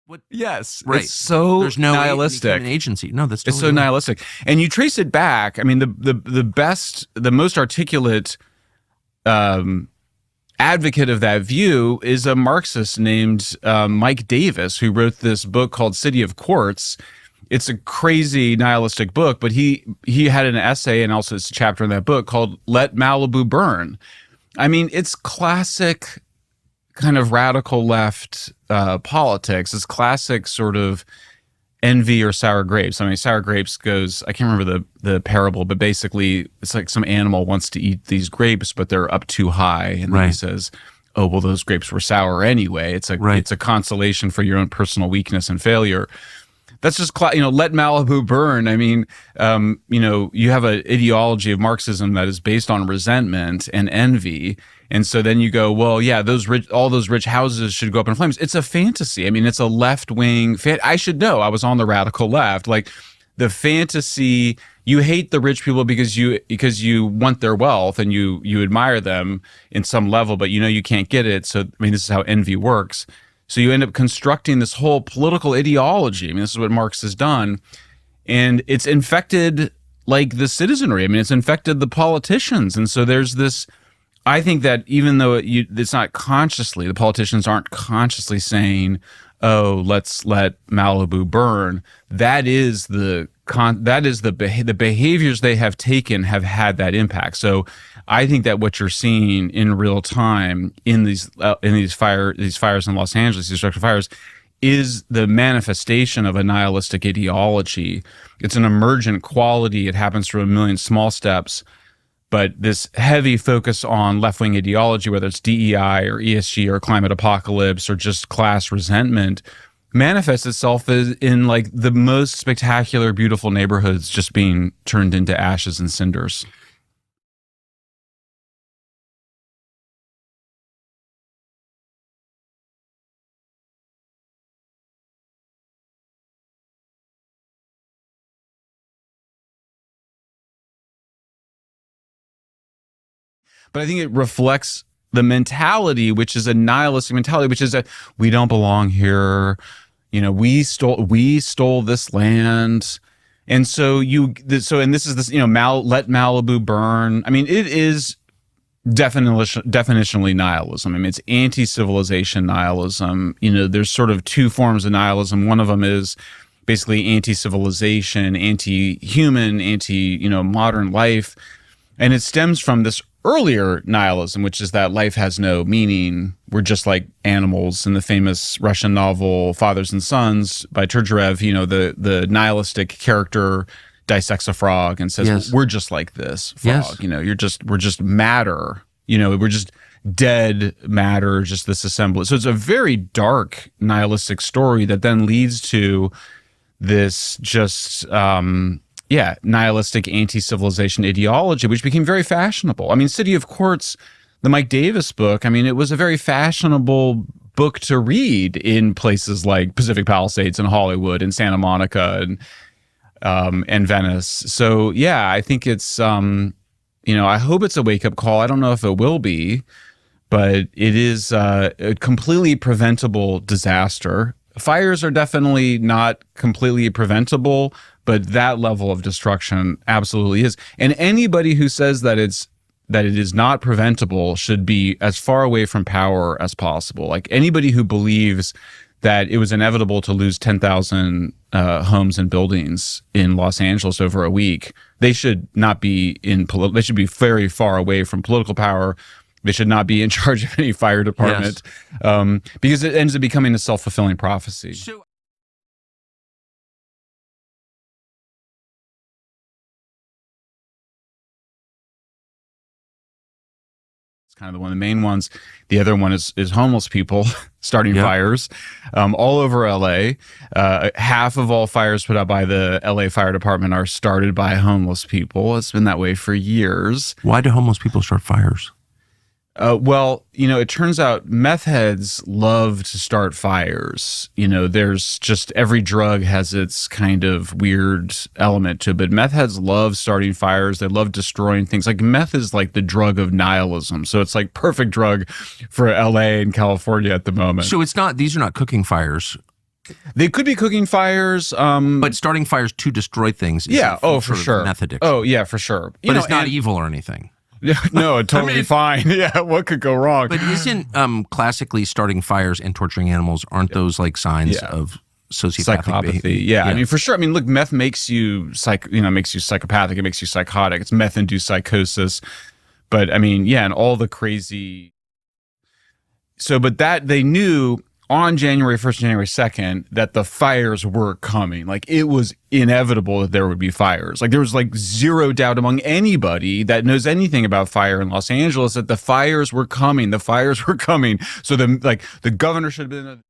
What? Yes, Right. it's so There's no nihilistic. human agency. No, that's totally It's so right. nihilistic, and you trace it back. I mean, the most articulate advocate of that view is a Marxist named Mike Davis, who wrote this book called City of Quartz. It's a crazy nihilistic book, but he had an essay, and also it's a chapter in that book called "Let Malibu Burn." I mean, it's classic kind of radical left politics. It's classic sort of envy or sour grapes. I mean, sour grapes goes, I can't remember the parable, but basically it's like some animal wants to eat these grapes, but they're up too high. And then he says, oh, well, those grapes were sour anyway. It's a consolation for your own personal weakness and failure. That's just, let Malibu burn. I mean, you have an ideology of Marxism that is based on resentment and envy. And so then you go, well, yeah, all those rich houses should go up in flames. It's a fantasy. I mean, it's a left-wing I should know. I was on the radical left. Like the fantasy, you hate the rich people because you want their wealth and you admire them in some level, but you can't get it. So, I mean, this is how envy works. So you end up constructing this whole political ideology. I mean, this is what Marx has done. And it's infected like the citizenry. I mean, it's infected the politicians. And so there's this, I think that even though it's not consciously, the politicians aren't consciously saying, oh, let's let Malibu burn. That is the behaviors they have taken have had that impact. So I think that what you're seeing in real time in these fires in Los Angeles, these destructive fires, is the manifestation of a nihilistic ideology. It's an emergent quality. It happens through a million small steps. But this heavy focus on left-wing ideology, whether it's DEI or ESG or climate apocalypse or just class resentment, manifests itself in like the most spectacular, beautiful neighborhoods just being turned into ashes and cinders. But I think it reflects the mentality, which is a nihilistic mentality, which is that we don't belong here. We stole this land. And so and this is this, let Malibu burn. I mean, it is definitionally nihilism. I mean, it's anti-civilization nihilism. There's sort of two forms of nihilism. One of them is basically anti-civilization, anti-human, modern life. And it stems from this earlier nihilism, which is that life has no meaning. We're just like animals. In the famous Russian novel Fathers and Sons by Turgenev, the nihilistic character dissects a frog and says, Yes. we're just like this frog. Yes. We're just matter. We're just dead matter, just this assemblage. So it's a very dark nihilistic story that then leads to this just nihilistic anti-civilization ideology, which became very fashionable. I mean, City of Quartz, the Mike Davis book, I mean, it was a very fashionable book to read in places like Pacific Palisades and Hollywood and Santa Monica and Venice. So yeah, I think it's I hope it's a wake-up call. I don't know if it will be, but it is a completely preventable disaster. Fires are definitely not completely preventable, but that level of destruction absolutely is. And anybody who says that it is not preventable should be as far away from power as possible. Like anybody who believes that it was inevitable to lose 10,000 homes and buildings in Los Angeles over a week, they should not be they should be very far away from political power. They should not be in charge of any fire department, because it ends up becoming a self-fulfilling prophecy. Kind of one of the main ones. The other one is homeless people starting fires all over LA. Half of all fires put out by the LA Fire Department are started by homeless people. It's been that way for years. Why do homeless people start fires? Well, it turns out meth heads love to start fires. There's just every drug has its kind of weird element to it, but meth heads love starting fires. They love destroying things. Like meth is like the drug of nihilism. So it's like perfect drug for LA and California at the moment. So these are not cooking fires. They could be cooking fires. But starting fires to destroy things is yeah. Oh, for sure. meth addiction. Oh, yeah, for sure. But it's not evil or anything. No, totally fine. Yeah, what could go wrong? But isn't classically starting fires and torturing animals, aren't those like signs of sociopathic behavior? Yeah, I mean, for sure. I mean, look, meth makes you makes you psychopathic. It makes you psychotic. It's meth-induced psychosis. But I mean, yeah, and all the crazy. So, but that they knew on January 1st, January 2nd, that the fires were coming. Like, it was inevitable that there would be fires. Like, there was like zero doubt among anybody that knows anything about fire in Los Angeles that the fires were coming. The fires were coming. So the governor should have been